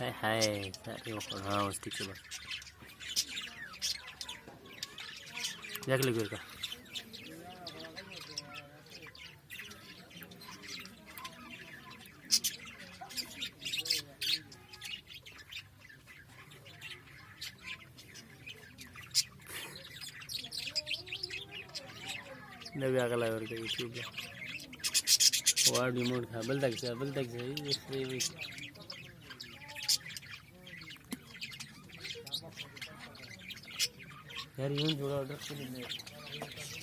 हाय हाय सारे वखर हाँ बस ठीक है बस देख लो का नवी आगला और का यूट्यूब वार्ड रिमोट था बल तक से यार यूं जोड़ा ऑर्डर कर दे